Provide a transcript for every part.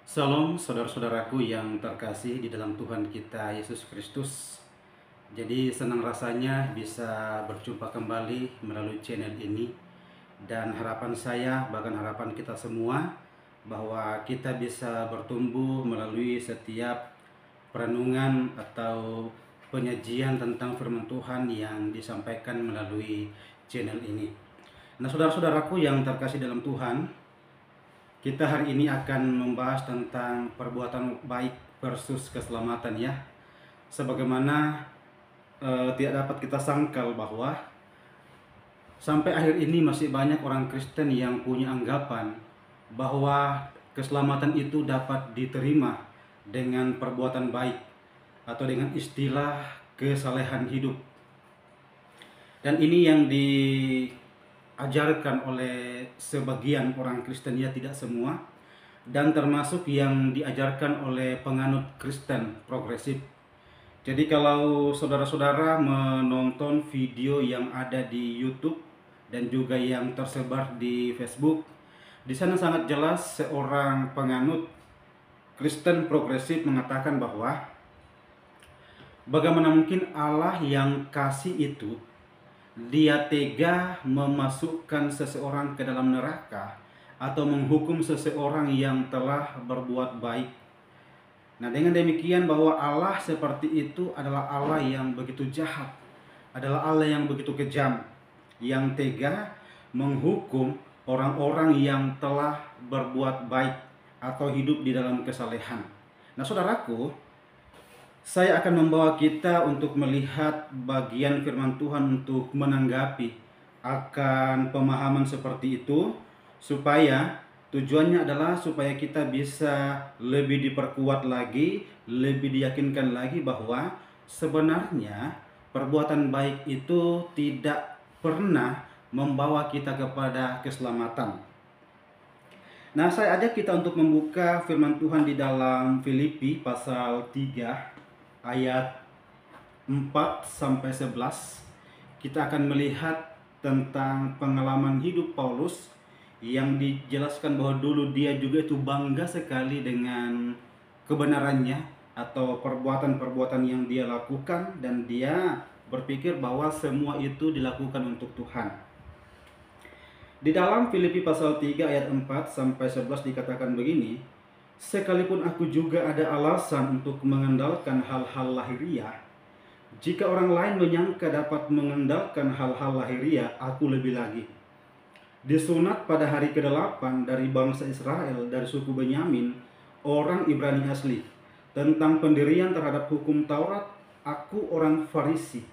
Salam saudara-saudaraku yang terkasih di dalam Tuhan kita Yesus Kristus. Jadi senang rasanya bisa berjumpa kembali melalui channel ini. Dan harapan saya, bahkan harapan kita semua, bahwa kita bisa bertumbuh melalui setiap perenungan atau penyajian tentang firman Tuhan yang disampaikan melalui channel ini. Nah, saudara-saudaraku yang terkasih dalam Tuhan, kita hari ini akan membahas tentang perbuatan baik versus keselamatan ya. Sebagaimana tidak dapat kita sangkal bahwa sampai akhir ini masih banyak orang Kristen yang punya anggapan bahwa keselamatan itu dapat diterima dengan perbuatan baik atau dengan istilah kesalehan hidup. Dan ini yang diajarkan oleh sebagian orang Kristen, ya tidak semua, dan termasuk yang diajarkan oleh penganut Kristen progresif. Jadi kalau saudara-saudara menonton video yang ada di YouTube dan juga yang tersebar di Facebook, di sana sangat jelas seorang penganut Kristen progresif mengatakan bahwa bagaimana mungkin Allah yang kasih itu dia tega memasukkan seseorang ke dalam neraka atau menghukum seseorang yang telah berbuat baik. Nah, dengan demikian bahwa Allah seperti itu adalah Allah yang begitu jahat, adalah Allah yang begitu kejam, yang tega menghukum orang-orang yang telah berbuat baik atau hidup di dalam kesalehan. Nah, saudaraku, saya akan membawa kita untuk melihat bagian firman Tuhan untuk menanggapi akan pemahaman seperti itu, supaya tujuannya adalah supaya kita bisa lebih diperkuat lagi, lebih diyakinkan lagi bahwa sebenarnya perbuatan baik itu tidak pernah membawa kita kepada keselamatan. Nah, saya ajak kita untuk membuka firman Tuhan di dalam Filipi pasal 3 ayat 4-11. Kita akan melihat tentang pengalaman hidup Paulus yang dijelaskan bahwa dulu dia juga itu bangga sekali dengan kebenarannya atau perbuatan-perbuatan yang dia lakukan, dan dia berpikir bahwa semua itu dilakukan untuk Tuhan. Di dalam Filipi pasal 3 ayat 4-11 dikatakan begini: "Sekalipun aku juga ada alasan untuk mengandalkan hal-hal lahiriah, jika orang lain menyangka dapat mengandalkan hal-hal lahiriah, aku lebih lagi. Disunat pada hari ke-8 dari bangsa Israel dari suku Benyamin, orang Ibrani asli. Tentang pendirian terhadap hukum Taurat, aku orang Farisi.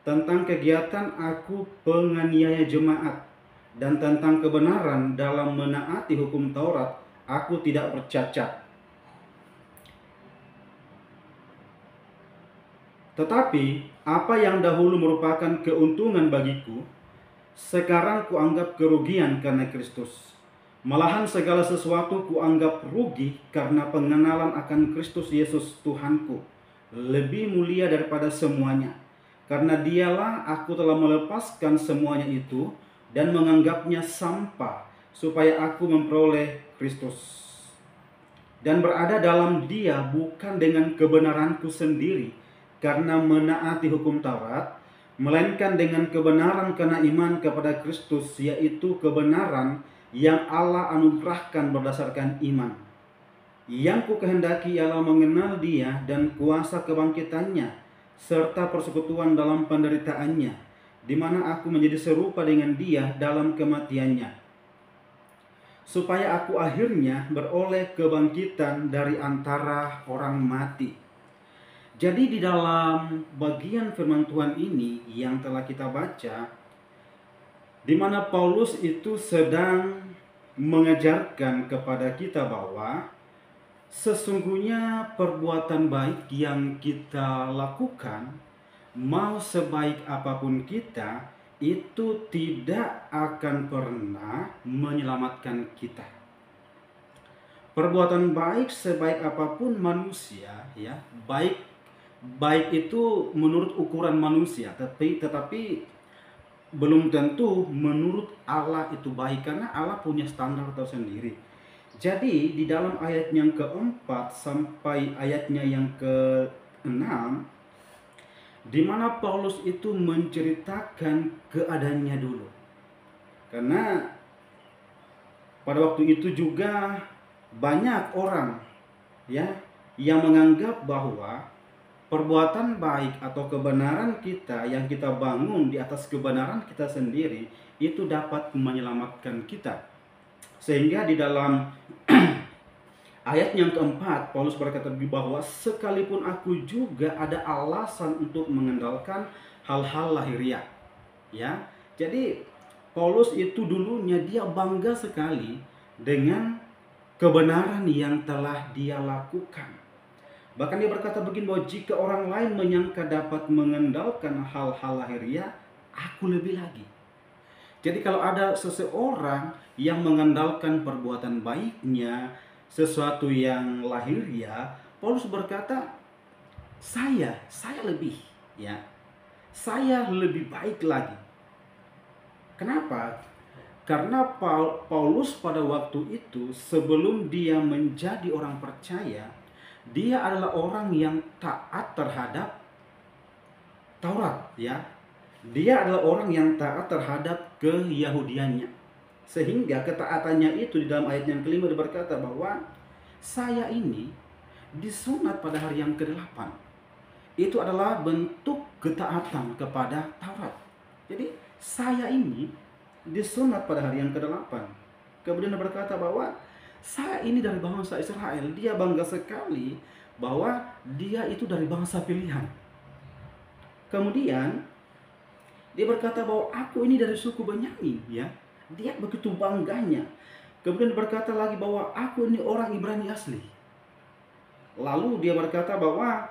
Tentang kegiatan, aku penganiaya jemaat. Dan tentang kebenaran dalam menaati hukum Taurat, aku tidak bercacat. Tetapi apa yang dahulu merupakan keuntungan bagiku, sekarang kuanggap kerugian karena Kristus. Malahan segala sesuatu kuanggap rugi karena pengenalan akan Kristus Yesus Tuhanku, lebih mulia daripada semuanya. Karena dialah aku telah melepaskan semuanya itu dan menganggapnya sampah, supaya aku memperoleh Kristus dan berada dalam Dia, bukan dengan kebenaranku sendiri karena menaati hukum Taurat, melainkan dengan kebenaran karena iman kepada Kristus, yaitu kebenaran yang Allah anugerahkan berdasarkan iman. Yang ku kehendaki ialah mengenal Dia dan kuasa kebangkitannya, serta persekutuan dalam penderitaannya, di mana aku menjadi serupa dengan Dia dalam kematiannya, supaya aku akhirnya beroleh kebangkitan dari antara orang mati." Jadi di dalam bagian firman Tuhan ini yang telah kita baca, di mana Paulus itu sedang mengajarkan kepada kita bahwa sesungguhnya perbuatan baik yang kita lakukan, mau sebaik apapun kita, itu tidak akan pernah menyelamatkan kita. Perbuatan baik sebaik apapun manusia, ya, baik itu menurut ukuran manusia, tetapi belum tentu menurut Allah itu baik, karena Allah punya standar tersendiri. Jadi di dalam ayat yang keempat sampai ayatnya yang keenam, di mana Paulus itu menceritakan keadaannya dulu. Karena pada waktu itu juga banyak orang ya yang menganggap bahwa perbuatan baik atau kebenaran kita yang kita bangun di atas kebenaran kita sendiri itu dapat menyelamatkan kita. Sehingga di dalam ayat yang keempat, Paulus berkata bahwa sekalipun aku juga ada alasan untuk mengandalkan hal-hal lahiriah. Ya, jadi Paulus itu dulunya dia bangga sekali dengan kebenaran yang telah dia lakukan. Bahkan dia berkata begini bahwa jika orang lain menyangka dapat mengandalkan hal-hal lahiriah, aku lebih lagi. Jadi kalau ada seseorang yang mengandalkan perbuatan baiknya, sesuatu yang lahiriah, Paulus berkata, saya lebih, ya. Saya lebih baik lagi. Kenapa? Karena Paulus pada waktu itu sebelum dia menjadi orang percaya, dia adalah orang yang taat terhadap Taurat, ya. Dia adalah orang yang taat terhadap keyahudiannya. Sehingga ketaatannya itu di dalam ayat yang kelima dia berkata bahwa saya ini disunat pada hari yang ke-8. Itu adalah bentuk ketaatan kepada Taurat. Jadi saya ini disunat pada hari yang ke-8. Kemudian dia berkata bahwa saya ini dari bangsa Israel. Dia bangga sekali bahwa dia itu dari bangsa pilihan. Kemudian dia berkata bahwa aku ini dari suku Benyamin, ya. Dia begitu bangganya. Kemudian berkata lagi bahwa aku ini orang Ibrani asli. Lalu dia berkata bahwa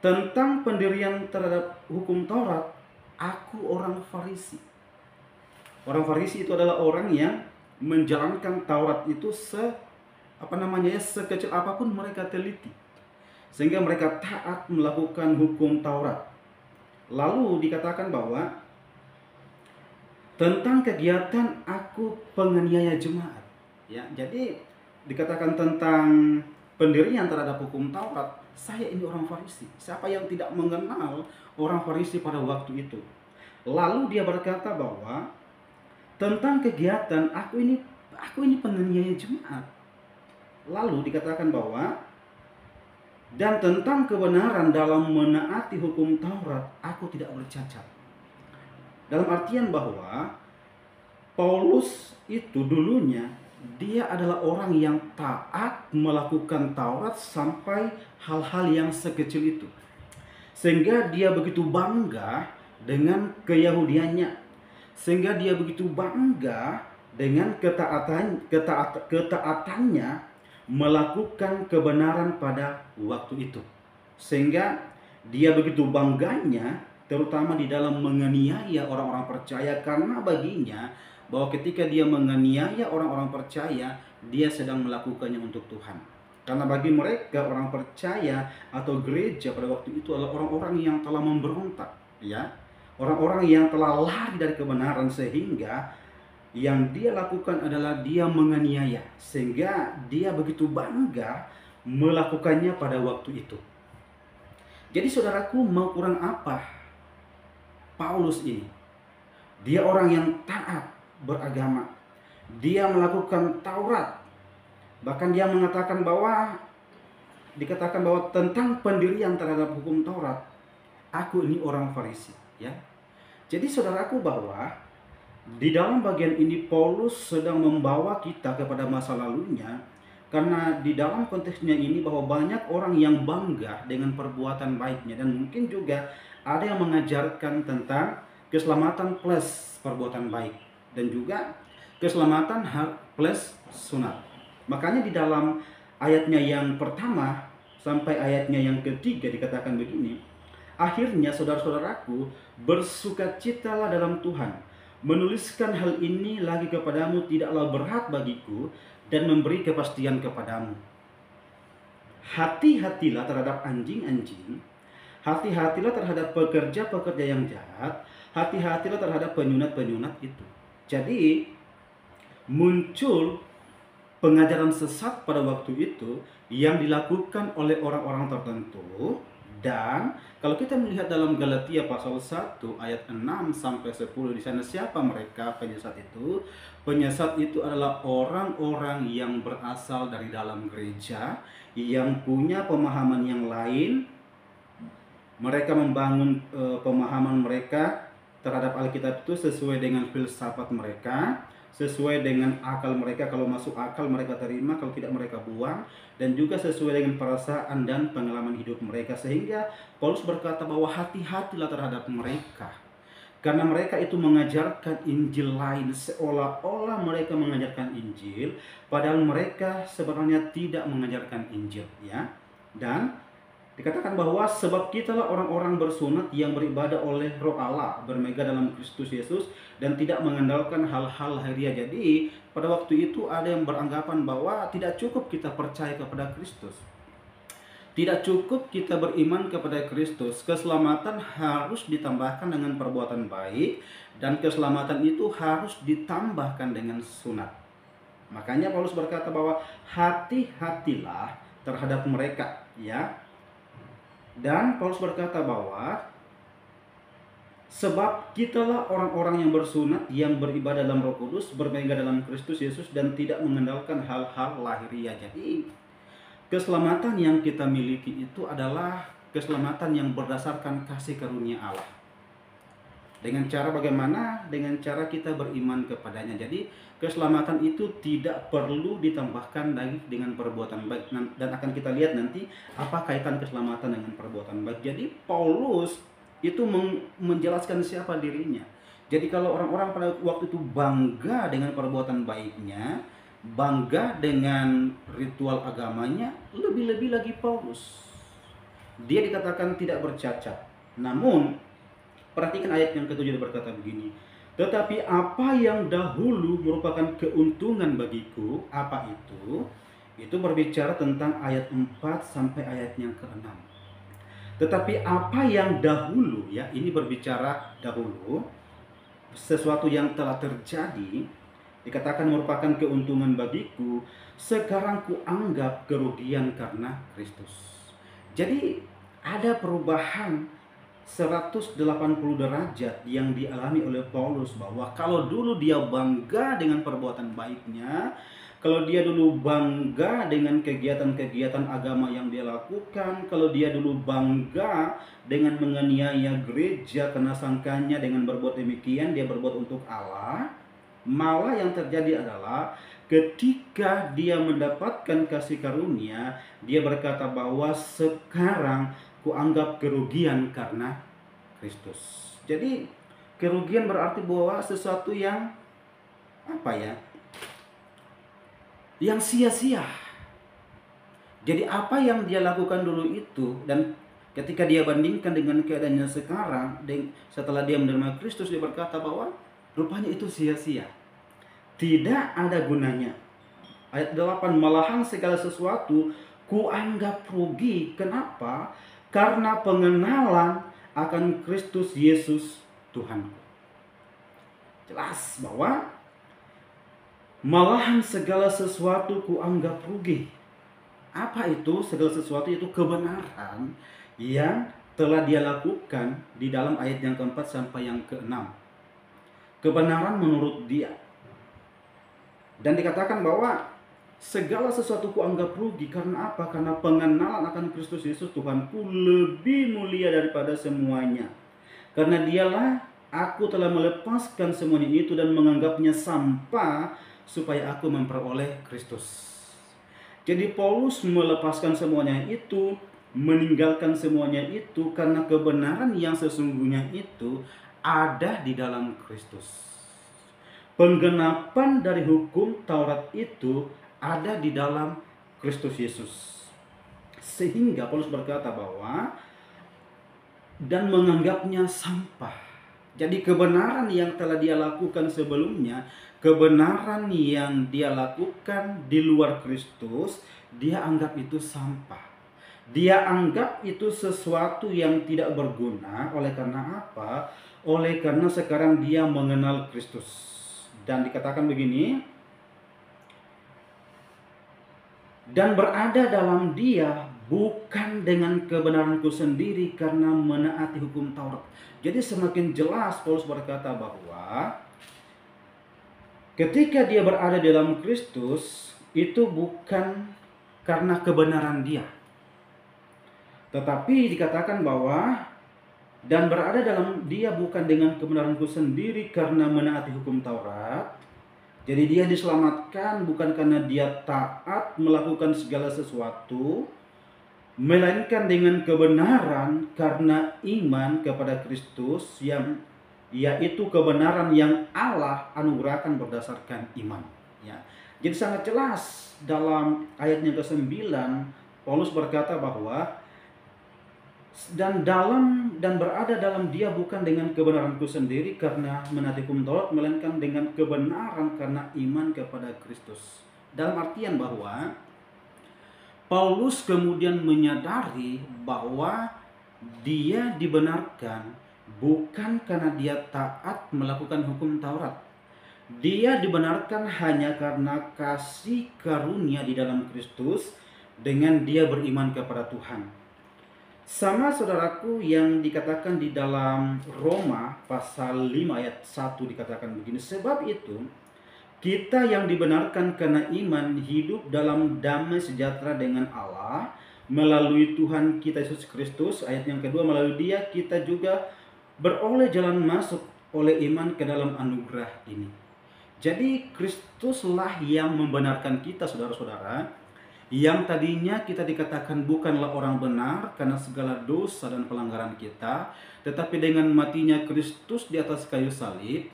tentang pendirian terhadap hukum Taurat, aku orang Farisi. Orang Farisi itu adalah orang yang menjalankan Taurat itu sekecil apapun mereka teliti. Sehingga mereka taat melakukan hukum Taurat. Lalu dikatakan bahwa tentang kegiatan aku penganiaya jemaat, ya. Jadi dikatakan tentang pendirian terhadap hukum Taurat, saya ini orang Farisi. Siapa yang tidak mengenal orang Farisi pada waktu itu? Lalu dia berkata bahwa tentang kegiatan aku ini penganiaya jemaat. Lalu dikatakan bahwa dan tentang kebenaran dalam menaati hukum Taurat, aku tidak bercacat. Dalam artian bahwa Paulus itu dulunya dia adalah orang yang taat melakukan Taurat sampai hal-hal yang sekecil itu. Sehingga dia begitu bangga dengan keyahudiannya. Sehingga dia begitu bangga dengan ketaatannya melakukan kebenaran pada waktu itu. Sehingga dia begitu bangganya terutama di dalam menganiaya orang-orang percaya, karena baginya bahwa ketika dia menganiaya orang-orang percaya, dia sedang melakukannya untuk Tuhan. Karena bagi mereka orang percaya atau gereja pada waktu itu adalah orang-orang yang telah memberontak, ya. Orang-orang yang telah lari dari kebenaran, sehingga yang dia lakukan adalah dia menganiaya, sehingga dia begitu bangga melakukannya pada waktu itu. Jadi saudaraku, mau kurang apa Paulus ini? Dia orang yang taat beragama, dia melakukan Taurat, bahkan dia mengatakan bahwa dikatakan bahwa tentang pendirian terhadap hukum Taurat, aku ini orang Farisi, ya. Jadi saudaraku, bahwa di dalam bagian ini Paulus sedang membawa kita kepada masa lalunya, karena di dalam konteksnya ini bahwa banyak orang yang bangga dengan perbuatan baiknya, dan mungkin juga ada yang mengajarkan tentang keselamatan plus perbuatan baik dan juga keselamatan plus sunat. Makanya di dalam ayatnya yang pertama sampai ayatnya yang ketiga dikatakan begini, akhirnya saudara-saudaraku, bersukacitalah dalam Tuhan. Menuliskan hal ini lagi kepadamu tidaklah berat bagiku dan memberi kepastian kepadamu. Hati-hatilah terhadap anjing-anjing, hati-hatilah terhadap pekerja-pekerja yang jahat, hati-hatilah terhadap penyunat-penyunat itu. Jadi muncul pengajaran sesat pada waktu itu yang dilakukan oleh orang-orang tertentu. Dan kalau kita melihat dalam Galatia pasal 1 ayat 6 sampai 10, di sana siapa mereka penyesat itu? Penyesat itu adalah orang-orang yang berasal dari dalam gereja, yang punya pemahaman yang lain. Mereka membangun pemahaman mereka terhadap Alkitab itu sesuai dengan filsafat mereka, sesuai dengan akal mereka. Kalau masuk akal mereka terima, kalau tidak mereka buang, dan juga sesuai dengan perasaan dan pengalaman hidup mereka. Sehingga Paulus berkata bahwa hati-hatilah terhadap mereka, karena mereka itu mengajarkan Injil lain, seolah-olah mereka mengajarkan Injil, padahal mereka sebenarnya tidak mengajarkan Injil, ya. Dan dikatakan bahwa sebab kitalah orang-orang bersunat yang beribadah oleh Roh Allah, bermegah dalam Kristus Yesus, dan tidak mengandalkan hal-hal lahiriah. Jadi pada waktu itu ada yang beranggapan bahwa tidak cukup kita percaya kepada Kristus, tidak cukup kita beriman kepada Kristus. Keselamatan harus ditambahkan dengan perbuatan baik, dan keselamatan itu harus ditambahkan dengan sunat. Makanya Paulus berkata bahwa hati-hatilah terhadap mereka, ya. Dan Paulus berkata bahwa sebab kitalah orang-orang yang bersunat, yang beribadah dalam Roh Kudus, bermegah dalam Kristus Yesus, dan tidak mengandalkan hal-hal lahiriah. Jadi keselamatan yang kita miliki itu adalah keselamatan yang berdasarkan kasih karunia Allah. Dengan cara bagaimana? Dengan cara kita beriman kepadanya. Jadi keselamatan itu tidak perlu ditambahkan lagi dengan perbuatan baik. Dan akan kita lihat nanti apa kaitan keselamatan dengan perbuatan baik. Jadi Paulus itu menjelaskan siapa dirinya. Jadi kalau orang-orang pada waktu itu bangga dengan perbuatan baiknya, bangga dengan ritual agamanya, lebih-lebih lagi Paulus, dia dikatakan tidak bercacat. Namun perhatikan ayat yang ke-7, berkata begini, tetapi apa yang dahulu merupakan keuntungan bagiku, apa itu? Itu berbicara tentang ayat 4 sampai ayat yang ke-6. Tetapi apa yang dahulu, ya, ini berbicara dahulu, sesuatu yang telah terjadi, dikatakan merupakan keuntungan bagiku, sekarang kuanggap kerugian karena Kristus. Jadi ada perubahan 180 derajat yang dialami oleh Paulus, bahwa kalau dulu dia bangga dengan perbuatan baiknya, kalau dia dulu bangga dengan kegiatan-kegiatan agama yang dia lakukan, kalau dia dulu bangga dengan menganiaya gereja karena sangkanya dengan berbuat demikian dia berbuat untuk Allah, malah yang terjadi adalah ketika dia mendapatkan kasih karunia, dia berkata bahwa sekarang kuanggap kerugian karena Kristus. Jadi kerugian berarti bahwa sesuatu yang apa ya? Yang sia-sia. Jadi apa yang dia lakukan dulu itu, dan ketika dia bandingkan dengan keadaannya sekarang, setelah dia menerima Kristus, dia berkata bahwa rupanya itu sia-sia, tidak ada gunanya. Ayat 8, malahan segala sesuatu kuanggap rugi. Kenapa? Karena pengenalan akan Kristus Yesus Tuhanku. Jelas bahwa malahan segala sesuatu kuanggap rugi. Apa itu segala sesuatu? Itu kebenaran yang telah dia lakukan di dalam ayat yang keempat sampai yang keenam. Kebenaran menurut dia. Dan dikatakan bahwa segala sesuatu kuanggap rugi. Karena apa? Karena pengenalan akan Kristus Yesus Tuhanku lebih mulia daripada semuanya. Karena dialah aku telah melepaskan semuanya itu dan menganggapnya sampah, supaya aku memperoleh Kristus. Jadi Paulus melepaskan semuanya itu, meninggalkan semuanya itu, karena kebenaran yang sesungguhnya itu ada di dalam Kristus. Penggenapan dari hukum Taurat itu ada di dalam Kristus Yesus. Sehingga Paulus berkata bahwa dan menganggapnya sampah. Jadi kebenaran yang telah dia lakukan sebelumnya, kebenaran yang dia lakukan di luar Kristus, dia anggap itu sampah. Dia anggap itu sesuatu yang tidak berguna. Oleh karena apa? Oleh karena sekarang dia mengenal Kristus. Dan dikatakan begini, dan berada dalam Dia bukan dengan kebenaranku sendiri karena menaati hukum Taurat. Jadi semakin jelas Paulus berkata bahwa ketika dia berada dalam Kristus itu bukan karena kebenaran dia, tetapi dikatakan bahwa dan berada dalam Dia bukan dengan kebenaranku sendiri karena menaati hukum Taurat. Jadi dia diselamatkan bukan karena dia taat melakukan segala sesuatu, melainkan dengan kebenaran karena iman kepada Kristus, yang yaitu kebenaran yang Allah anugerahkan berdasarkan iman. Ya. Jadi sangat jelas dalam ayat yang ke-9 Paulus berkata bahwa dan berada dalam Dia bukan dengan kebenaranku sendiri karena menaati hukum Taurat, melainkan dengan kebenaran karena iman kepada Kristus. Dalam artian bahwa Paulus kemudian menyadari bahwa dia dibenarkan bukan karena dia taat melakukan hukum Taurat. Dia dibenarkan hanya karena kasih karunia di dalam Kristus dengan dia beriman kepada Tuhan. Sama saudaraku yang dikatakan di dalam Roma pasal 5 ayat 1 dikatakan begini, sebab itu kita yang dibenarkan karena iman hidup dalam damai sejahtera dengan Allah melalui Tuhan kita Yesus Kristus. Ayat yang kedua, melalui Dia kita juga beroleh jalan masuk oleh iman ke dalam anugerah ini. Jadi Kristuslah yang membenarkan kita, saudara-saudara, yang tadinya kita dikatakan bukanlah orang benar karena segala dosa dan pelanggaran kita, tetapi dengan matinya Kristus di atas kayu salib,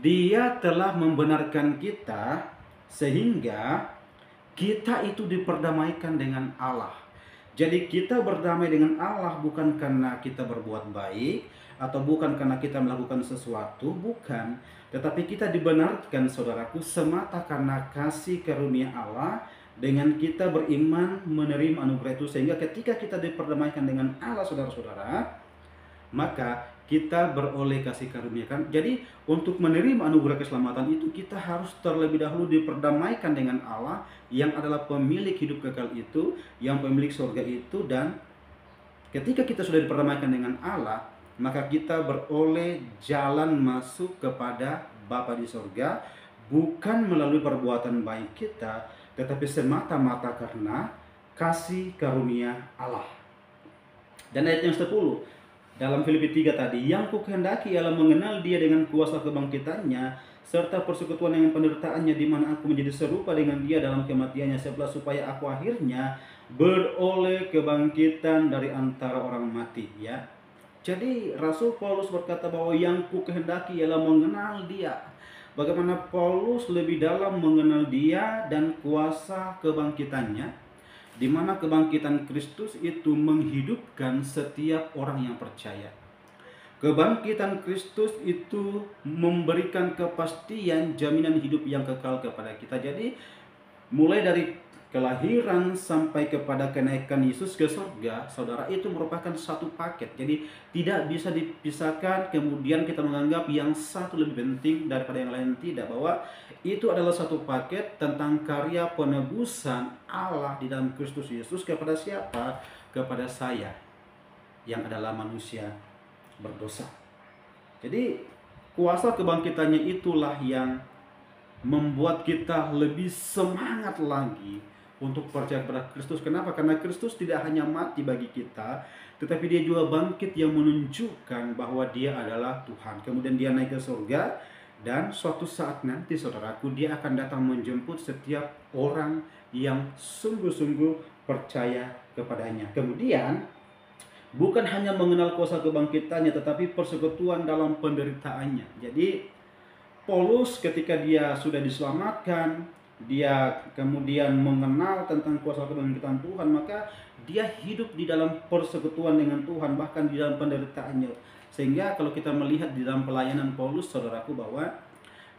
Dia telah membenarkan kita sehingga kita itu diperdamaikan dengan Allah. Jadi kita berdamai dengan Allah bukan karena kita berbuat baik atau bukan karena kita melakukan sesuatu, bukan. Tetapi kita dibenarkan, saudaraku, semata karena kasih karunia Allah dengan kita beriman menerima anugerah itu, sehingga ketika kita diperdamaikan dengan Allah, saudara-saudara, maka kita beroleh kasih karunia. Jadi untuk menerima anugerah keselamatan itu kita harus terlebih dahulu diperdamaikan dengan Allah yang adalah pemilik hidup kekal itu, yang pemilik surga itu. Dan ketika kita sudah diperdamaikan dengan Allah, maka kita beroleh jalan masuk kepada Bapa di surga bukan melalui perbuatan baik kita, tetapi semata-mata karena kasih karunia Allah. Dan ayat yang 10 dalam Filipi 3 tadi, yang kukehendaki ialah mengenal Dia dengan kuasa kebangkitannya serta persekutuan dengan penderitaannya, di mana aku menjadi serupa dengan Dia dalam kematiannya, supaya aku akhirnya beroleh kebangkitan dari antara orang mati. Ya. Jadi Rasul Paulus berkata bahwa yang kukehendaki ialah mengenal Dia. Bagaimana Paulus lebih dalam mengenal Dia dan kuasa kebangkitannya, di mana kebangkitan Kristus itu menghidupkan setiap orang yang percaya. Kebangkitan Kristus itu memberikan kepastian jaminan hidup yang kekal kepada kita. Jadi mulai dari kelahiran sampai kepada kenaikan Yesus ke surga, saudara, itu merupakan satu paket. Jadi tidak bisa dipisahkan kemudian kita menganggap yang satu lebih penting daripada yang lain. Tidak, bahwa itu adalah satu paket tentang karya penebusan Allah di dalam Kristus Yesus kepada siapa? Kepada saya yang adalah manusia berdosa. Jadi kuasa kebangkitannya itulah yang membuat kita lebih semangat lagi untuk percaya kepada Kristus. Kenapa? Karena Kristus tidak hanya mati bagi kita, tetapi Dia juga bangkit yang menunjukkan bahwa Dia adalah Tuhan. Kemudian Dia naik ke surga, dan suatu saat nanti, saudaraku, Dia akan datang menjemput setiap orang yang sungguh-sungguh percaya kepadanya. Kemudian bukan hanya mengenal kuasa kebangkitannya, tetapi persekutuan dalam penderitaannya. Jadi Paulus ketika dia sudah diselamatkan, dia kemudian mengenal tentang kuasa kebangkitan Tuhan, maka dia hidup di dalam persekutuan dengan Tuhan, bahkan di dalam penderitaannya. Sehingga kalau kita melihat di dalam pelayanan Paulus, saudaraku, bahwa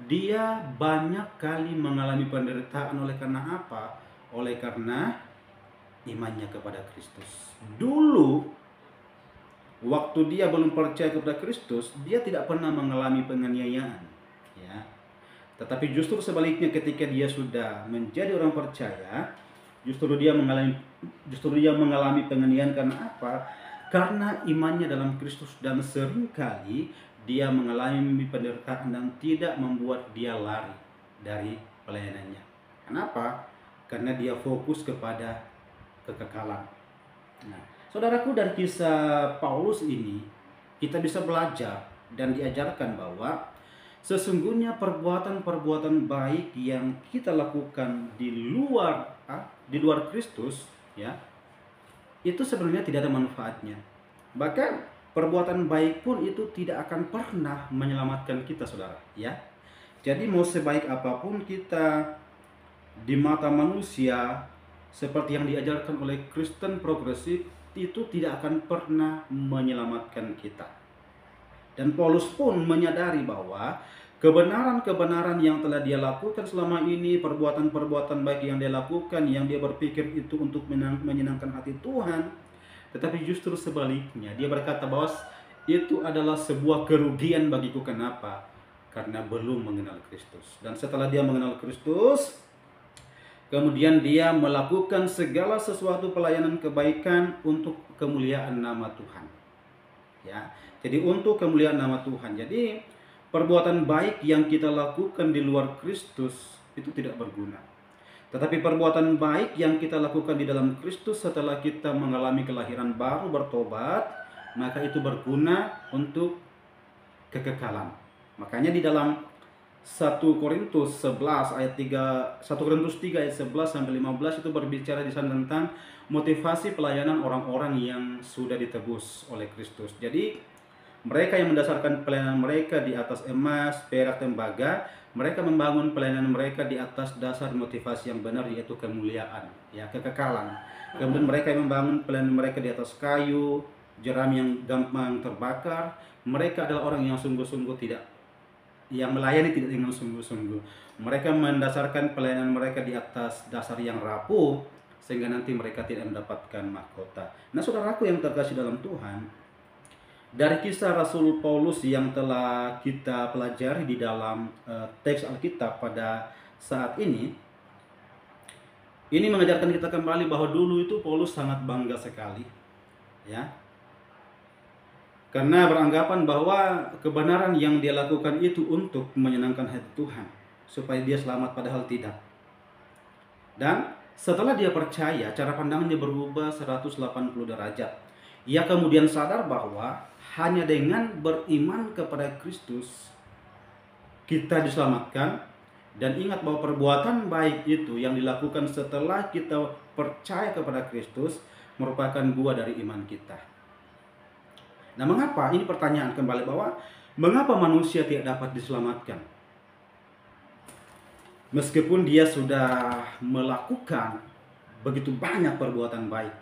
dia banyak kali mengalami penderitaan. Oleh karena apa? Oleh karena imannya kepada Kristus. Dulu waktu dia belum percaya kepada Kristus, dia tidak pernah mengalami penganiayaan, ya. Tetapi justru sebaliknya, ketika dia sudah menjadi orang percaya, Justru dia mengalami penganiayaan karena apa? Karena imannya dalam Kristus, dan seringkali dia mengalami penderitaan dan tidak membuat dia lari dari pelayanannya. Kenapa? Karena dia fokus kepada kekekalan. Nah, saudaraku, dari kisah Paulus ini kita bisa belajar dan diajarkan bahwa sesungguhnya perbuatan-perbuatan baik yang kita lakukan di luar Kristus, ya, itu sebenarnya tidak ada manfaatnya. Bahkan perbuatan baik pun itu tidak akan pernah menyelamatkan kita, saudara, ya. Jadi mau sebaik apapun kita di mata manusia, seperti yang diajarkan oleh Kristen progresif, itu tidak akan pernah menyelamatkan kita. Dan Paulus pun menyadari bahwa kebenaran-kebenaran yang telah dia lakukan selama ini, perbuatan-perbuatan baik yang dia lakukan, yang dia berpikir itu untuk menyenangkan hati Tuhan, tetapi justru sebaliknya, dia berkata bahwa itu adalah sebuah kerugian bagiku. Kenapa? Karena belum mengenal Kristus. Dan setelah dia mengenal Kristus, kemudian dia melakukan segala sesuatu pelayanan kebaikan untuk kemuliaan nama Tuhan. Ya, jadi untuk kemuliaan nama Tuhan. Jadi perbuatan baik yang kita lakukan di luar Kristus itu tidak berguna. Tetapi perbuatan baik yang kita lakukan di dalam Kristus setelah kita mengalami kelahiran baru, bertobat, maka itu berguna untuk kekekalan. Makanya di dalam 1 Korintus 11 ayat 3, 1 Korintus 3 ayat 11 sampai 15 itu berbicara di sana tentang motivasi pelayanan orang-orang yang sudah ditebus oleh Kristus. Jadi mereka yang mendasarkan pelayanan mereka di atas emas, perak, tembaga, mereka membangun pelayanan mereka di atas dasar motivasi yang benar, yaitu kemuliaan, ya, kekekalan. Kemudian mereka yang membangun pelayanan mereka di atas kayu, jerami yang gampang terbakar, mereka adalah orang yang sungguh-sungguh yang melayani tidak dengan sungguh-sungguh. Mereka mendasarkan pelayanan mereka di atas dasar yang rapuh, sehingga nanti mereka tidak mendapatkan mahkota. Nah, saudaraku yang terkasih dalam Tuhan, dari kisah Rasul Paulus yang telah kita pelajari di dalam teks Alkitab pada saat ini mengajarkan kita kembali bahwa dulu itu Paulus sangat bangga sekali, ya, karena beranggapan bahwa kebenaran yang dia lakukan itu untuk menyenangkan hati Tuhan, supaya dia selamat, padahal tidak. Dan setelah dia percaya, cara pandangnya berubah 180 derajat. Ia kemudian sadar bahwa hanya dengan beriman kepada Kristus kita diselamatkan. Dan ingat bahwa perbuatan baik itu yang dilakukan setelah kita percaya kepada Kristus merupakan buah dari iman kita. Nah, mengapa? Ini pertanyaan kembali bahwa mengapa manusia tidak dapat diselamatkan? Meskipun dia sudah melakukan begitu banyak perbuatan baik.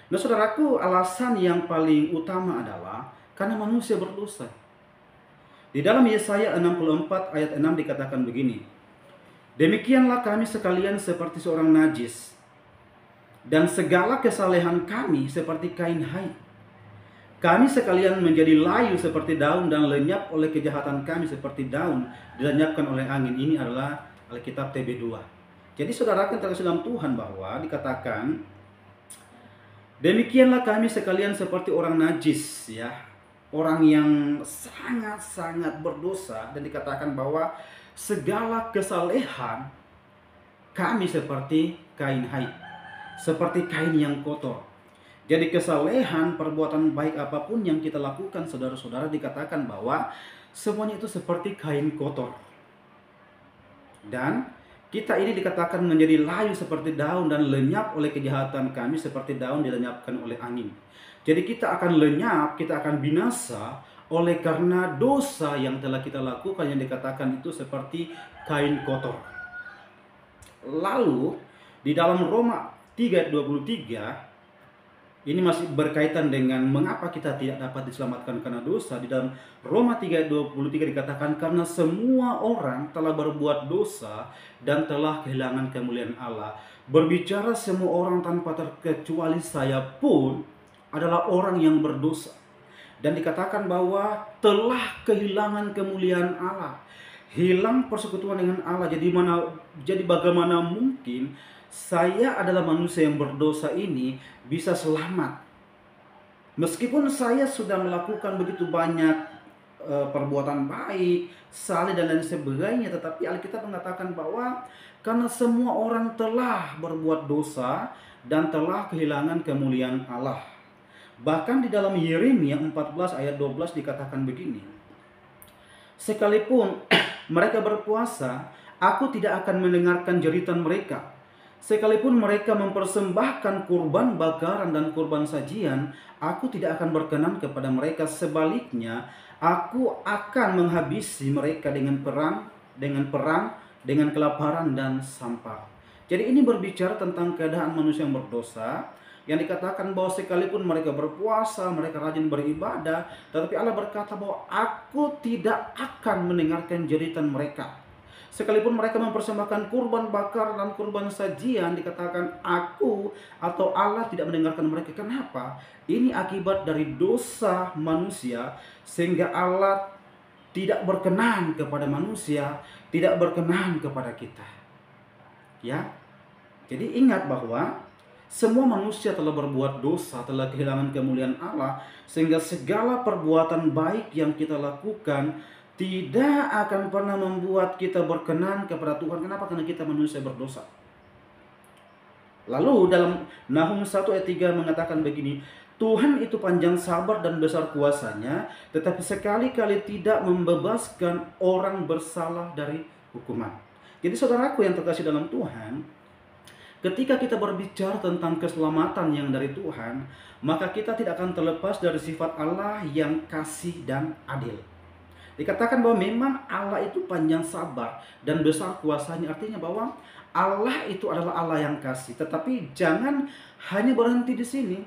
Nah, saudaraku, alasan yang paling utama adalah karena manusia berdosa. Di dalam Yesaya 64 ayat 6 dikatakan begini, "Demikianlah kami sekalian seperti seorang najis, dan segala kesalehan kami seperti kain haid. Kami sekalian menjadi layu seperti daun, dan lenyap oleh kejahatan kami seperti daun dilenyapkan oleh angin." Ini adalah Alkitab TB2. Jadi saudara kan terkasih dalam Tuhan, bahwa dikatakan demikianlah kami sekalian seperti orang najis, ya, orang yang sangat-sangat berdosa, dan dikatakan bahwa segala kesalehan kami seperti kain haid, seperti kain yang kotor. Jadi kesalehan, perbuatan baik apapun yang kita lakukan, saudara-saudara, dikatakan bahwa semuanya itu seperti kain kotor. Dan kita ini dikatakan menjadi layu seperti daun, dan lenyap oleh kejahatan kami seperti daun dilenyapkan oleh angin. Jadi kita akan lenyap, kita akan binasa oleh karena dosa yang telah kita lakukan, yang dikatakan itu seperti kain kotor. Lalu di dalam Roma 3:23, ini masih berkaitan dengan mengapa kita tidak dapat diselamatkan karena dosa. Di dalam Roma 3:23 dikatakan, "Karena semua orang telah berbuat dosa dan telah kehilangan kemuliaan Allah." Berbicara semua orang tanpa terkecuali, saya pun adalah orang yang berdosa. Dan dikatakan bahwa telah kehilangan kemuliaan Allah. Hilang persekutuan dengan Allah. Jadi bagaimana mungkin saya adalah manusia yang berdosa ini bisa selamat. Meskipun saya sudah melakukan begitu banyak perbuatan baik, saleh dan lain sebagainya, tetapi Alkitab mengatakan bahwa karena semua orang telah berbuat dosa dan telah kehilangan kemuliaan Allah. Bahkan di dalam Yeremia 14 ayat 12 dikatakan begini, sekalipun mereka berpuasa, aku tidak akan mendengarkan jeritan mereka. Sekalipun mereka mempersembahkan kurban bakaran dan kurban sajian, aku tidak akan berkenan kepada mereka. Sebaliknya, aku akan menghabisi mereka dengan perang, dengan kelaparan dan sampah. Jadi ini berbicara tentang keadaan manusia yang berdosa, yang dikatakan bahwa sekalipun mereka berpuasa, mereka rajin beribadah, tetapi Allah berkata bahwa aku tidak akan mendengarkan jeritan mereka. Sekalipun mereka mempersembahkan kurban bakar dan kurban sajian, dikatakan aku atau Allah tidak mendengarkan mereka. Kenapa? Ini akibat dari dosa manusia, sehingga Allah tidak berkenan kepada manusia, tidak berkenan kepada kita. Ya, jadi ingat bahwa semua manusia telah berbuat dosa, telah kehilangan kemuliaan Allah, sehingga segala perbuatan baik yang kita lakukan tidak akan pernah membuat kita berkenan kepada Tuhan. Kenapa? Karena kita manusia berdosa. Lalu dalam Nahum 1 ayat 3 mengatakan begini, Tuhan itu panjang sabar dan besar kuasanya, tetapi sekali-kali tidak membebaskan orang bersalah dari hukuman. Jadi saudaraku yang terkasih dalam Tuhan, ketika kita berbicara tentang keselamatan yang dari Tuhan, maka kita tidak akan terlepas dari sifat Allah yang kasih dan adil. Dikatakan bahwa memang Allah itu panjang sabar dan besar kuasanya. Artinya bahwa Allah itu adalah Allah yang kasih. Tetapi jangan hanya berhenti di sini.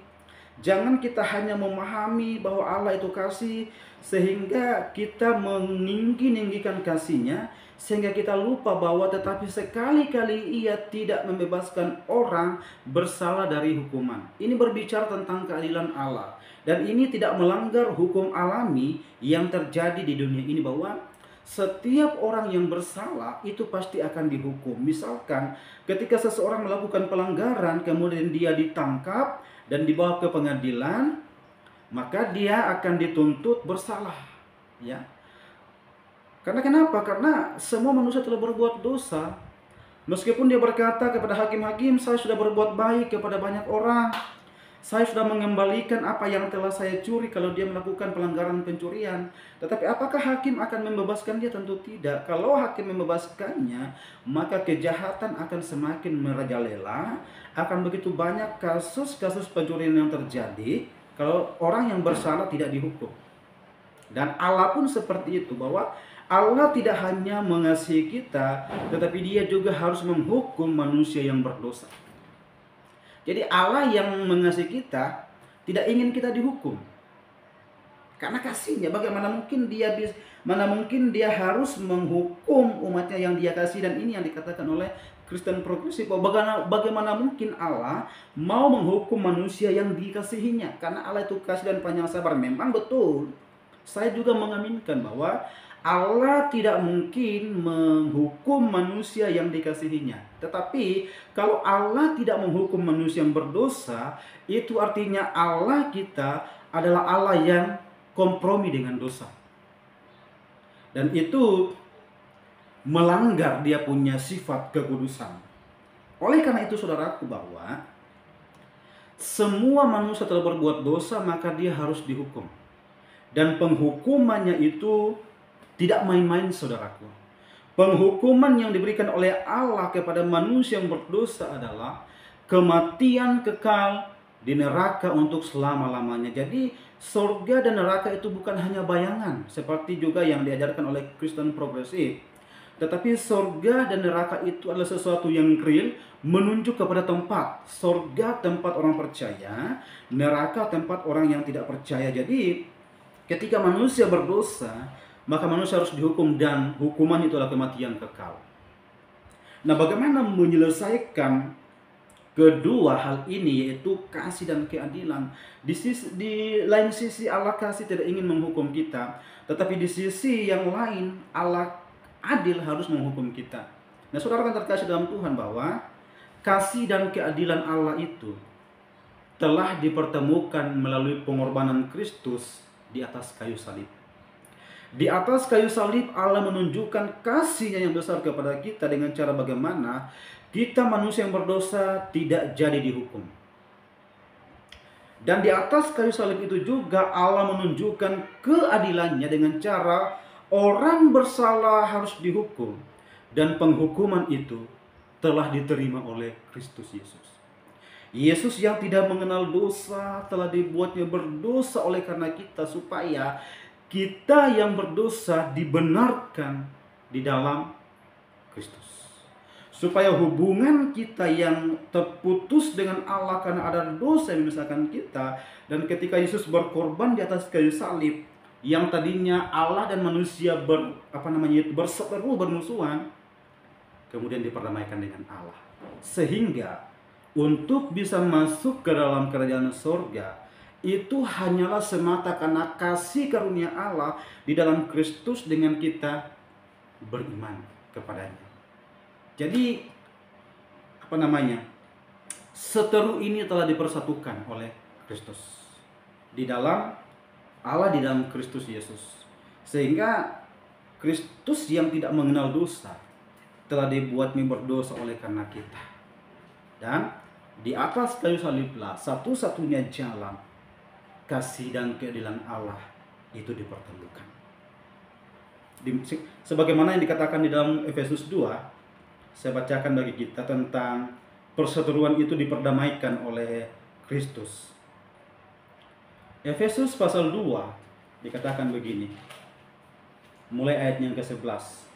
Jangan kita hanya memahami bahwa Allah itu kasih sehingga kita meninggi-ninggikan kasihnya, sehingga kita lupa bahwa tetapi sekali-kali ia tidak membebaskan orang bersalah dari hukuman. Ini berbicara tentang keadilan Allah. Dan ini tidak melanggar hukum alami yang terjadi di dunia ini, bahwa setiap orang yang bersalah itu pasti akan dihukum. Misalkan ketika seseorang melakukan pelanggaran, kemudian dia ditangkap dan dibawa ke pengadilan, maka dia akan dituntut bersalah. Ya. Karena kenapa? Karena semua manusia telah berbuat dosa. Meskipun dia berkata kepada hakim-hakim, saya sudah berbuat baik kepada banyak orang, saya sudah mengembalikan apa yang telah saya curi kalau dia melakukan pelanggaran pencurian. Tetapi apakah hakim akan membebaskan dia? Tentu tidak. Kalau hakim membebaskannya, maka kejahatan akan semakin merajalela. Akan begitu banyak kasus-kasus pencurian yang terjadi kalau orang yang bersalah tidak dihukum. Dan Allah pun seperti itu, bahwa Allah tidak hanya mengasihi kita, tetapi dia juga harus menghukum manusia yang berdosa. Jadi Allah yang mengasihi kita tidak ingin kita dihukum. Karena kasihnya, bagaimana mungkin dia harus menghukum umatnya yang dia kasih. Dan ini yang dikatakan oleh Kristen progresif, bahwa bagaimana mungkin Allah mau menghukum manusia yang dikasihinya. Karena Allah itu kasih dan panjang sabar. Memang betul, saya juga mengaminkan bahwa Allah tidak mungkin menghukum manusia yang dikasihinya. Tetapi kalau Allah tidak menghukum manusia yang berdosa, itu artinya Allah kita adalah Allah yang kompromi dengan dosa. Dan itu melanggar dia punya sifat kekudusan. Oleh karena itu saudaraku, bahwa semua manusia telah berbuat dosa, maka dia harus dihukum. Dan penghukumannya itu tidak main-main saudaraku. Penghukuman yang diberikan oleh Allah kepada manusia yang berdosa adalah kematian kekal di neraka untuk selama-lamanya. Jadi surga dan neraka itu bukan hanya bayangan, seperti juga yang diajarkan oleh Kristen progresif. Tetapi surga dan neraka itu adalah sesuatu yang real, menunjuk kepada tempat. Surga tempat orang percaya, neraka tempat orang yang tidak percaya. Jadi ketika manusia berdosa, maka manusia harus dihukum, dan hukuman itu adalah kematian kekal. Nah, bagaimana menyelesaikan kedua hal ini, yaitu kasih dan keadilan? Di lain sisi Allah kasih tidak ingin menghukum kita, tetapi di sisi yang lain Allah adil harus menghukum kita. Nah, saudara kan terkasih dalam Tuhan, bahwa kasih dan keadilan Allah itu telah dipertemukan melalui pengorbanan Kristus di atas kayu salib. Di atas kayu salib Allah menunjukkan kasih-Nya yang besar kepada kita dengan cara bagaimana kita manusia yang berdosa tidak jadi dihukum. Dan di atas kayu salib itu juga Allah menunjukkan keadilannya dengan cara orang bersalah harus dihukum. Dan penghukuman itu telah diterima oleh Kristus Yesus. Yesus yang tidak mengenal dosa telah dibuatnya berdosa oleh karena kita, supaya kita yang berdosa dibenarkan di dalam Kristus. Supaya hubungan kita yang terputus dengan Allah karena ada dosa yang memisahkan kita, dan ketika Yesus berkorban di atas kayu salib, yang tadinya Allah dan manusia berseteru, bermusuhan, kemudian diperdamaikan dengan Allah. Sehingga untuk bisa masuk ke dalam kerajaan surga itu hanyalah semata karena kasih karunia Allah di dalam Kristus dengan kita beriman kepadanya. Jadi seteru ini telah dipersatukan oleh Kristus di dalam Allah, di dalam Kristus Yesus, sehingga Kristus yang tidak mengenal dosa telah dibuatnya berdosa oleh karena kita. Dan di atas kayu saliblah satu-satunya jalan kasih dan keadilan Allah itu dipertemukan. Sebagaimana yang dikatakan di dalam Efesus 2, saya bacakan bagi kita tentang perseteruan itu diperdamaikan oleh Kristus. Efesus pasal 2 dikatakan begini, mulai ayat yang ke-11.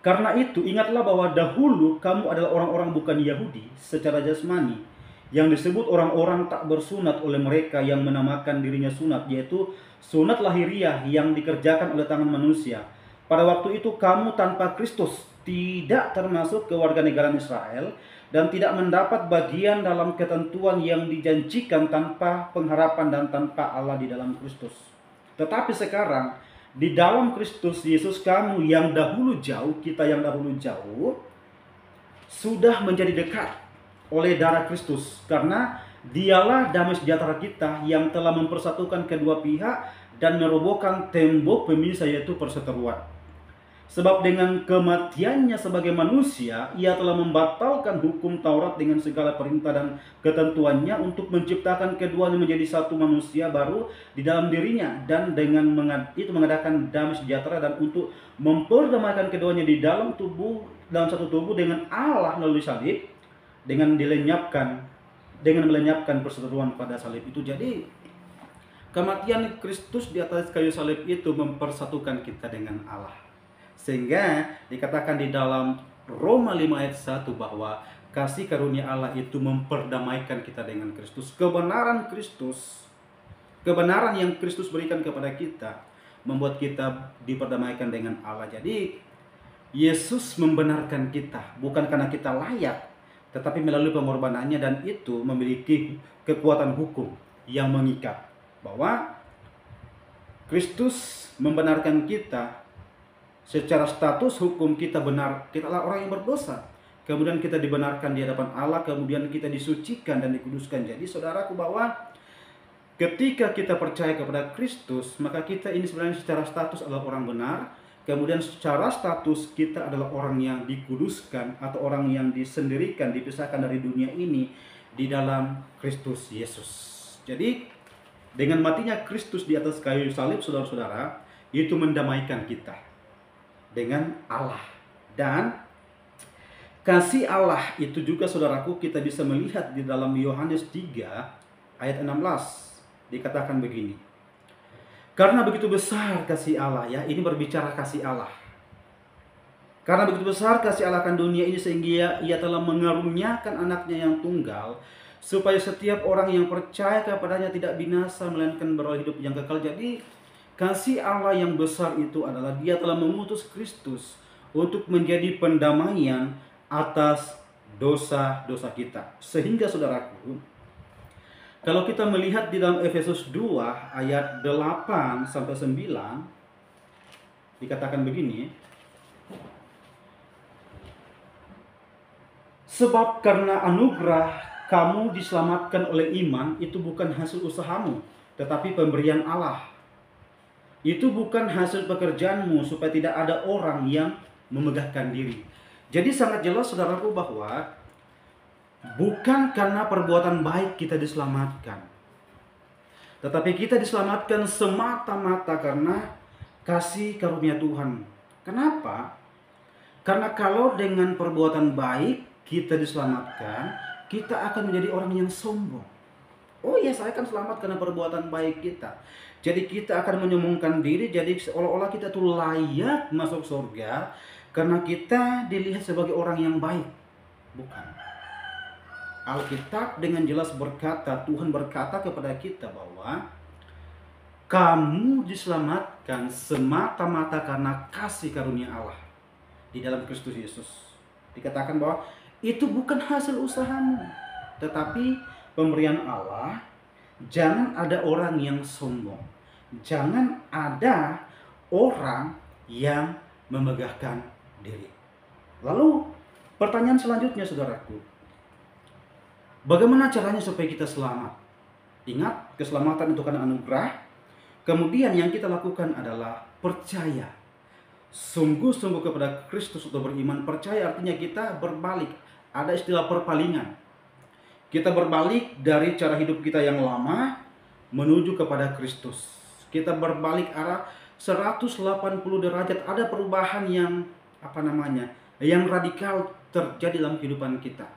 Karena itu ingatlah bahwa dahulu kamu adalah orang-orang bukan Yahudi secara jasmani, yang disebut orang-orang tak bersunat oleh mereka yang menamakan dirinya sunat, yaitu sunat lahiriah yang dikerjakan oleh tangan manusia. Pada waktu itu kamu tanpa Kristus, tidak termasuk kewarganegaraan Israel, dan tidak mendapat bagian dalam ketentuan yang dijanjikan, tanpa pengharapan dan tanpa Allah di dalam Kristus. Tetapi sekarang di dalam Kristus Yesus, kamu yang dahulu jauh, kita yang dahulu jauh, sudah menjadi dekat oleh darah Kristus, karena Dialah damai sejahtera kita yang telah mempersatukan kedua pihak dan merobohkan tembok pemisah, yaitu perseteruan. Sebab dengan kematiannya sebagai manusia, ia telah membatalkan hukum Taurat dengan segala perintah dan ketentuannya, untuk menciptakan keduanya menjadi satu manusia baru di dalam dirinya, dan dengan itu mengadakan damai sejahtera, dan untuk memperdamaikan keduanya di dalam satu tubuh dengan Allah melalui salib, dengan melenyapkan perseteruan pada salib itu. Jadi kematian Kristus di atas kayu salib itu mempersatukan kita dengan Allah. Sehingga dikatakan di dalam Roma 5 ayat 1 bahwa kasih karunia Allah itu memperdamaikan kita dengan Kristus. Kebenaran Kristus, kebenaran yang Kristus berikan kepada kita, membuat kita diperdamaikan dengan Allah. Jadi Yesus membenarkan kita bukan karena kita layak, tetapi melalui pengorbanannya, dan itu memiliki kekuatan hukum yang mengikat, bahwa Kristus membenarkan kita. Secara status hukum kita benar, kita adalah orang yang berdosa. Kemudian kita dibenarkan di hadapan Allah, kemudian kita disucikan dan dikuduskan. Jadi saudaraku, bahwa ketika kita percaya kepada Kristus, maka kita ini sebenarnya secara status adalah orang benar. Kemudian secara status kita adalah orang yang dikuduskan, atau orang yang disendirikan, dipisahkan dari dunia ini di dalam Kristus Yesus. Jadi dengan matinya Kristus di atas kayu salib, saudara-saudara, itu mendamaikan kita dengan Allah. Dan kasih Allah itu juga, saudaraku, kita bisa melihat di dalam Yohanes 3 ayat 16. Dikatakan begini, karena begitu besar kasih Allah, ya, ini berbicara kasih Allah. Karena begitu besar kasih Allah akan dunia ini, sehingga ia telah mengaruniakan anaknya yang tunggal, supaya setiap orang yang percaya kepadanya tidak binasa, melainkan beroleh hidup yang kekal. Jadi kasih Allah yang besar itu adalah Dia telah mengutus Kristus untuk menjadi pendamaian atas dosa-dosa kita. Sehingga saudaraku, kalau kita melihat di dalam Efesus 2 ayat 8 sampai 9, dikatakan begini, Sebab karena anugerah kamu diselamatkan oleh iman, itu bukan hasil usahamu, tetapi pemberian Allah. Itu bukan hasil pekerjaanmu, supaya tidak ada orang yang memegahkan diri. Jadi sangat jelas saudaraku bahwa bukan karena perbuatan baik kita diselamatkan, tetapi kita diselamatkan semata-mata karena kasih karunia Tuhan. Kenapa? Karena kalau dengan perbuatan baik kita diselamatkan, kita akan menjadi orang yang sombong. Oh iya, saya akan selamat karena perbuatan baik kita. Jadi kita akan menyombongkan diri, jadi seolah-olah kita tuh layak masuk surga karena kita dilihat sebagai orang yang baik. Bukan. Alkitab dengan jelas berkata, Tuhan berkata kepada kita bahwa kamu diselamatkan semata-mata karena kasih karunia Allah di dalam Kristus Yesus. Dikatakan bahwa itu bukan hasil usahamu, tetapi pemberian Allah. Jangan ada orang yang sombong. Jangan ada orang yang memegahkan diri. Lalu pertanyaan selanjutnya saudaraku, bagaimana caranya supaya kita selamat? Ingat, keselamatan itu karena anugerah. Kemudian yang kita lakukan adalah percaya sungguh-sungguh kepada Kristus untuk beriman. Percaya artinya kita berbalik. Ada istilah perpalingan. Kita berbalik dari cara hidup kita yang lama menuju kepada Kristus. Kita berbalik arah 180 derajat. Ada perubahan yang yang radikal terjadi dalam kehidupan kita.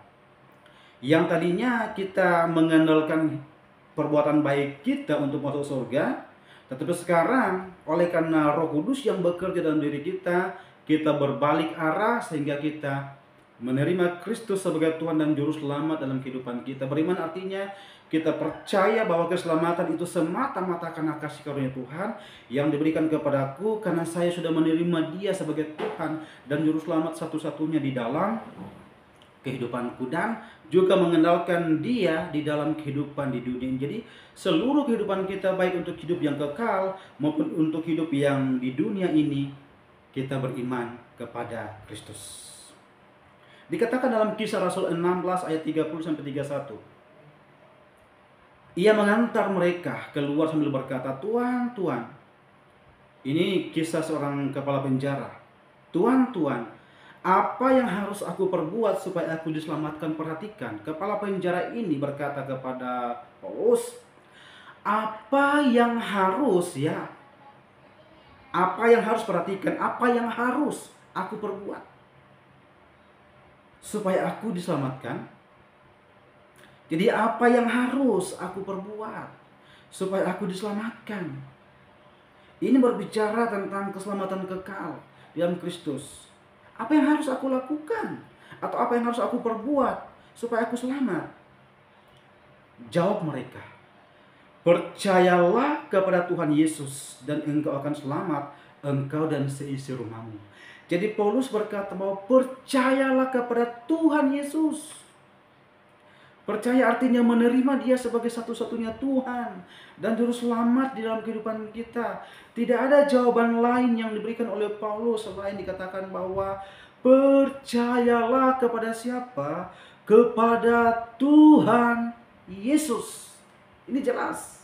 Yang tadinya kita mengandalkan perbuatan baik kita untuk masuk surga, tetapi sekarang oleh karena Roh Kudus yang bekerja dalam diri kita, kita berbalik arah sehingga kita menerima Kristus sebagai Tuhan dan Juru Selamat dalam kehidupan kita. Beriman artinya kita percaya bahwa keselamatan itu semata-mata karena kasih karunia Tuhan yang diberikan kepadaku, karena saya sudah menerima Dia sebagai Tuhan dan Juru Selamat satu-satunya di dalam kehidupanku, dan juga mengenalkan Dia di dalam kehidupan di dunia. Jadi seluruh kehidupan kita, baik untuk hidup yang kekal maupun untuk hidup yang di dunia ini, kita beriman kepada Kristus. Dikatakan dalam Kisah Rasul 16 ayat 30-31. Ia mengantar mereka keluar sambil berkata, "Tuan, Tuan." Ini kisah seorang kepala penjara. "Tuan, Tuan, apa yang harus aku perbuat supaya aku diselamatkan?" Perhatikan, kepala penjara ini berkata kepada Paulus, apa yang harus perhatikan, apa yang harus aku perbuat supaya aku diselamatkan? Jadi apa yang harus aku perbuat supaya aku diselamatkan? Ini berbicara tentang keselamatan kekal dalam Kristus. Apa yang harus aku lakukan? Atau apa yang harus aku perbuat supaya aku selamat? Jawab mereka, percayalah kepada Tuhan Yesus dan engkau akan selamat, engkau dan seisi rumahmu. Jadi Paulus berkata bahwa percayalah kepada Tuhan Yesus. Percaya artinya menerima Dia sebagai satu-satunya Tuhan dan Juru Selamat di dalam kehidupan kita. Tidak ada jawaban lain yang diberikan oleh Paulus selain dikatakan bahwa percayalah kepada siapa? Kepada Tuhan Yesus. Ini jelas.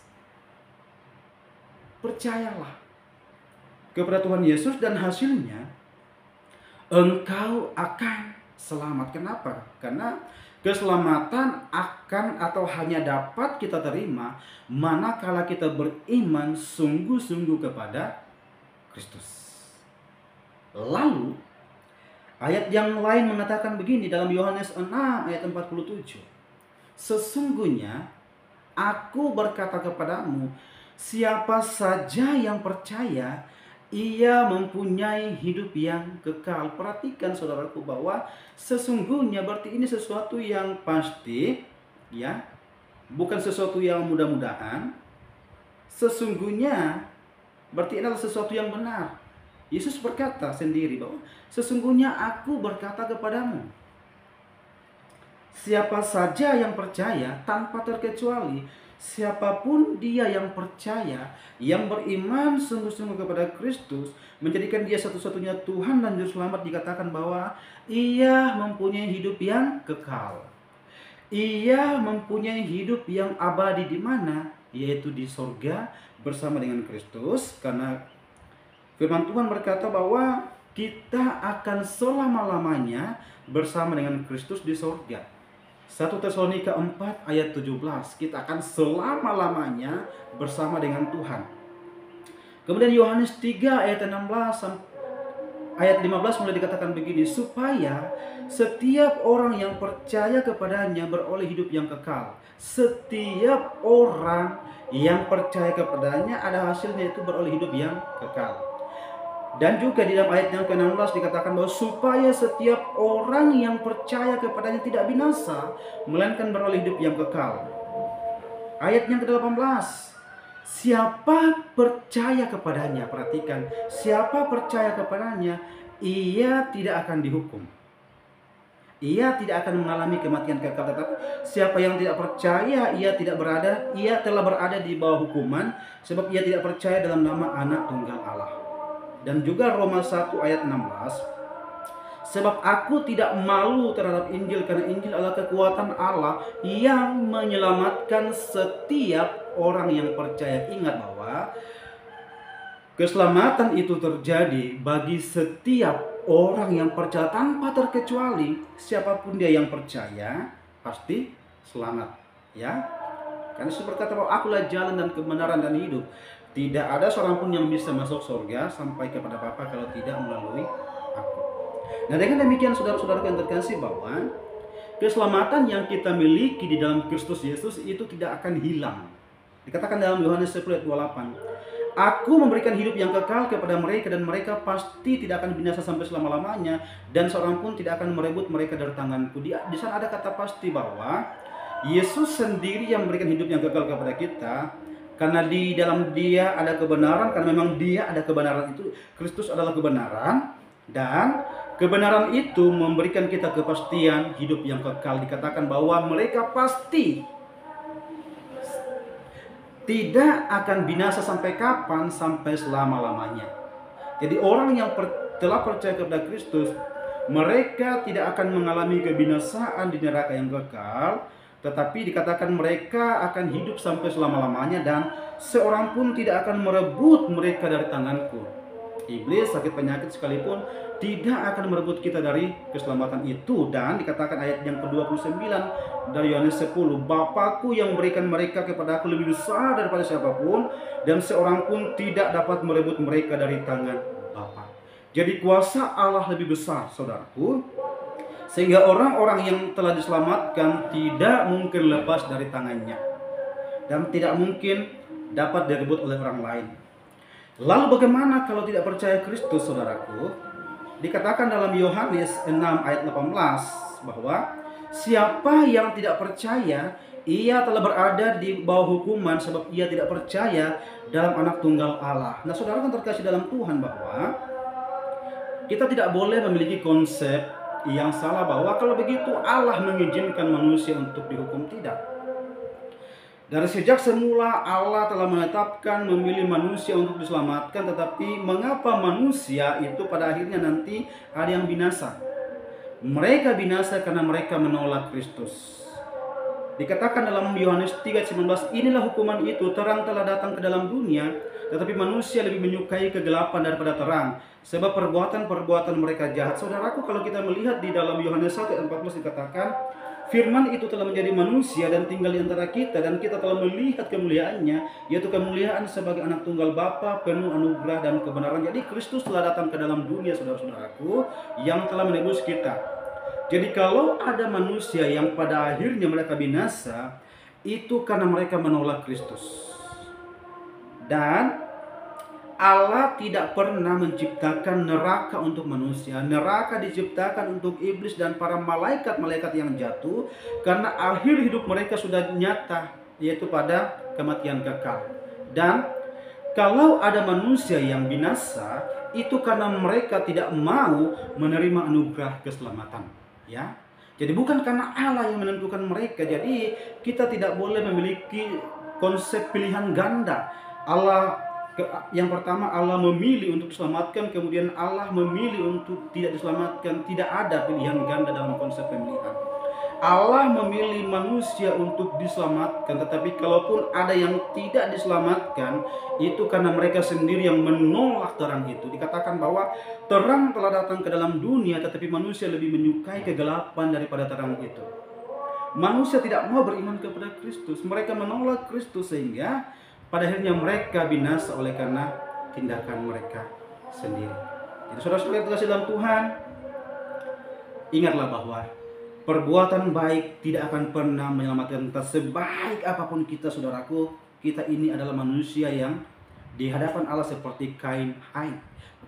Percayalah kepada Tuhan Yesus dan hasilnya engkau akan selamat. Kenapa? Karena keselamatan akan atau hanya dapat kita terima manakala kita beriman sungguh-sungguh kepada Kristus. Lalu ayat yang lain mengatakan begini dalam Yohanes 6 ayat 47. Sesungguhnya aku berkata kepadamu, siapa saja yang percaya, ia mempunyai hidup yang kekal. Perhatikan saudaraku bahwa sesungguhnya berarti ini sesuatu yang pasti, bukan sesuatu yang mudah-mudahan. Sesungguhnya berarti adalah sesuatu yang benar. Yesus berkata sendiri bahwa sesungguhnya aku berkata kepadamu. Siapa saja yang percaya tanpa terkecuali, siapapun dia yang percaya, yang beriman sungguh-sungguh kepada Kristus, menjadikan dia satu-satunya Tuhan dan Juru Selamat, dikatakan bahwa ia mempunyai hidup yang kekal. Ia mempunyai hidup yang abadi di mana? Yaitu di sorga bersama dengan Kristus, karena firman Tuhan berkata bahwa kita akan selama-lamanya bersama dengan Kristus di sorga. 1 Tesalonika 4 ayat 17, kita akan selama-lamanya bersama dengan Tuhan. Kemudian Yohanes 3 ayat 16 ayat 15 mulai dikatakan begini, supaya setiap orang yang percaya kepadanya beroleh hidup yang kekal. Setiap orang yang percaya kepadanya ada hasilnya, itu beroleh hidup yang kekal. Dan juga di dalam ayat yang ke-16 dikatakan bahwa supaya setiap orang yang percaya kepadanya tidak binasa, melainkan beroleh hidup yang kekal. Ayat yang ke-18, siapa percaya kepadanya, perhatikan, siapa percaya kepadanya, ia tidak akan dihukum. Ia tidak akan mengalami kematian kekal, tetapi siapa yang tidak percaya, ia telah berada di bawah hukuman, sebab ia tidak percaya dalam nama Anak Tunggal Allah. Dan juga Roma 1 ayat 16, sebab aku tidak malu terhadap Injil, karena Injil adalah kekuatan Allah yang menyelamatkan setiap orang yang percaya. Ingat bahwa keselamatan itu terjadi bagi setiap orang yang percaya tanpa terkecuali. Siapapun dia yang percaya pasti selamat, ya. Karena Yesus berkata bahwa akulah jalan dan kebenaran dan hidup. Tidak ada seorang pun yang bisa masuk surga sampai kepada Bapa kalau tidak melalui aku. Nah, dengan demikian saudara-saudara yang terkasih, bahwa keselamatan yang kita miliki di dalam Kristus Yesus itu tidak akan hilang. Dikatakan dalam Yohanes 10 ayat 28, aku memberikan hidup yang kekal kepada mereka, dan mereka pasti tidak akan binasa sampai selama-lamanya, dan seorang pun tidak akan merebut mereka dari tanganku. Di sana ada kata pasti bahwa Yesus sendiri yang memberikan hidup yang kekal kepada kita, karena di dalam Dia ada kebenaran, karena memang Dia ada kebenaran itu. Kristus adalah kebenaran, dan kebenaran itu memberikan kita kepastian hidup yang kekal. Dikatakan bahwa mereka pasti tidak akan binasa sampai kapan? Sampai selama-lamanya. Jadi orang yang telah percaya kepada Kristus, mereka tidak akan mengalami kebinasaan di neraka yang kekal, tetapi dikatakan mereka akan hidup sampai selama-lamanya, dan seorang pun tidak akan merebut mereka dari tanganku. Iblis, sakit penyakit sekalipun tidak akan merebut kita dari keselamatan itu. Dan dikatakan ayat yang ke-29 dari Yohanes 10, Bapakku yang memberikan mereka kepada aku lebih besar daripada siapapun, dan seorang pun tidak dapat merebut mereka dari tangan Bapa. Jadi kuasa Allah lebih besar, saudaraku, sehingga orang-orang yang telah diselamatkan tidak mungkin lepas dari tangannya, dan tidak mungkin dapat direbut oleh orang lain. Lalu bagaimana kalau tidak percaya Kristus, saudaraku? Dikatakan dalam Yohanes 6 ayat 18 bahwa siapa yang tidak percaya, ia telah berada di bawah hukuman, sebab ia tidak percaya dalam Anak Tunggal Allah. Nah, saudara kan terkasih dalam Tuhan, bahwa kita tidak boleh memiliki konsep yang salah bahwa kalau begitu Allah mengizinkan manusia untuk dihukum. Tidak. Dari sejak semula Allah telah menetapkan memilih manusia untuk diselamatkan, tetapi mengapa manusia itu pada akhirnya nanti ada yang binasa? Mereka binasa karena mereka menolak Kristus. Dikatakan dalam Yohanes 3:19, inilah hukuman itu, terang telah datang ke dalam dunia, tetapi manusia lebih menyukai kegelapan daripada terang, sebab perbuatan-perbuatan mereka jahat. Saudaraku, kalau kita melihat di dalam Yohanes 1:14 dikatakan, firman itu telah menjadi manusia dan tinggal di antara kita, dan kita telah melihat kemuliaannya, yaitu kemuliaan sebagai Anak Tunggal Bapa, penuh anugerah dan kebenaran. Jadi Kristus telah datang ke dalam dunia, saudara-saudaraku, yang telah menebus kita. Jadi kalau ada manusia yang pada akhirnya mereka binasa, itu karena mereka menolak Kristus. Dan Allah tidak pernah menciptakan neraka untuk manusia. Neraka diciptakan untuk iblis dan para malaikat-malaikat yang jatuh, karena akhir hidup mereka sudah nyata, yaitu pada kematian kekal. Dan kalau ada manusia yang binasa, itu karena mereka tidak mau menerima anugerah keselamatan. Ya, Jadi bukan karena Allah yang menentukan mereka. Jadi kita tidak boleh memiliki konsep pilihan ganda. Allah yang pertama, Allah memilih untuk diselamatkan, kemudian Allah memilih untuk tidak diselamatkan. Tidak ada pilihan ganda dalam konsep pemilihan. Allah memilih manusia untuk diselamatkan, tetapi kalaupun ada yang tidak diselamatkan, itu karena mereka sendiri yang menolak terang itu. Dikatakan bahwa terang telah datang ke dalam dunia, tetapi manusia lebih menyukai kegelapan daripada terang itu. Manusia tidak mau beriman kepada Kristus. Mereka menolak Kristus, sehingga pada akhirnya mereka binasa oleh karena tindakan mereka sendiri. Jadi saudara-saudara terkasih dalam Tuhan, ingatlah bahwa perbuatan baik tidak akan pernah menyelamatkan kita. Sebaik apapun kita, saudaraku, kita ini adalah manusia yang di hadapan Allah seperti kain haid.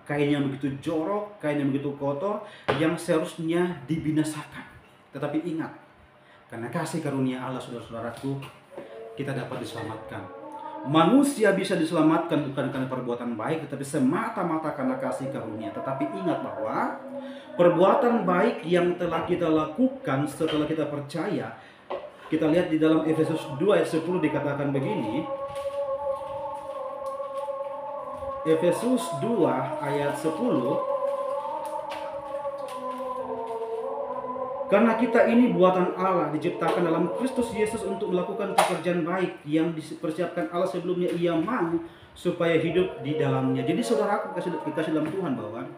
Kain yang begitu jorok, kain yang begitu kotor, yang seharusnya dibinasakan. Tetapi ingat, karena kasih karunia Allah, saudara-saudaraku, kita dapat diselamatkan. Manusia bisa diselamatkan bukan karena perbuatan baik, tetapi semata-mata karena kasih karunia. Tetapi ingat bahwa perbuatan baik yang telah kita lakukan setelah kita percaya, kita lihat di dalam Efesus 2 ayat 10 dikatakan begini. Efesus 2 ayat 10. Karena kita ini buatan Allah, diciptakan dalam Kristus Yesus untuk melakukan pekerjaan baik yang dipersiapkan Allah sebelumnya Ia mau supaya hidup di dalamnya. Jadi saudaraku kasih dalam Tuhan, bahwa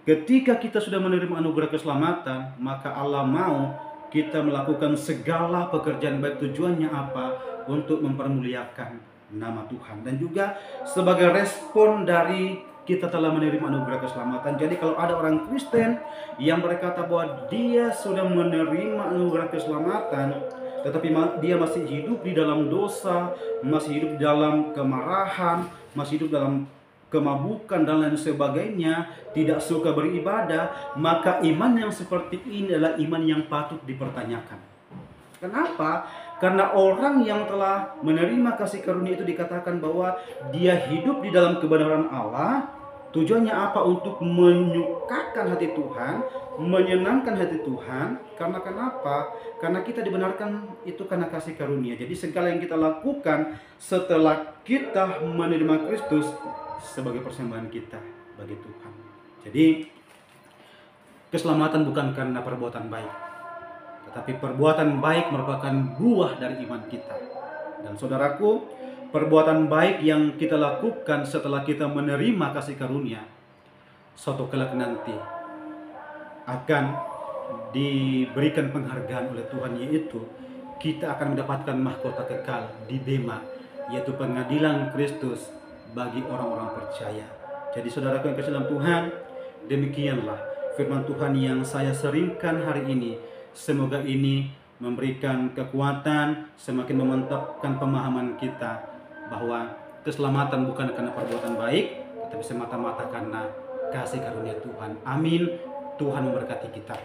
ketika kita sudah menerima anugerah keselamatan, maka Allah mau kita melakukan segala pekerjaan baik. Tujuannya apa? Untuk mempermuliakan nama Tuhan. Dan juga sebagai respon dari kita telah menerima anugerah keselamatan. Jadi kalau ada orang Kristen yang berkata bahwa dia sudah menerima anugerah keselamatan, tetapi dia masih hidup di dalam dosa, masih hidup dalam kemarahan, masih hidup dalam kemabukan dan lain sebagainya, tidak suka beribadah, maka iman yang seperti ini adalah iman yang patut dipertanyakan. Kenapa? Karena orang yang telah menerima kasih karunia itu dikatakan bahwa dia hidup di dalam kebenaran Allah. Tujuannya apa? Untuk menyukakan hati Tuhan, menyenangkan hati Tuhan. Karena kenapa? Karena kita dibenarkan itu karena kasih karunia. Jadi segala yang kita lakukan setelah kita menerima Kristus sebagai persembahan kita bagi Tuhan. Jadi keselamatan bukan karena perbuatan baik, tetapi perbuatan baik merupakan buah dari iman kita. Dan saudaraku, perbuatan baik yang kita lakukan setelah kita menerima kasih karunia, suatu kelak nanti akan diberikan penghargaan oleh Tuhan, yaitu kita akan mendapatkan mahkota kekal di Bema, yaitu pengadilan Kristus bagi orang-orang percaya. Jadi saudaraku yang kasih dalam Tuhan, demikianlah firman Tuhan yang saya seringkan hari ini. Semoga ini memberikan kekuatan, semakin memantapkan pemahaman kita bahwa keselamatan bukan karena perbuatan baik, tetapi semata-mata karena kasih karunia Tuhan. Amin. Tuhan memberkati kita.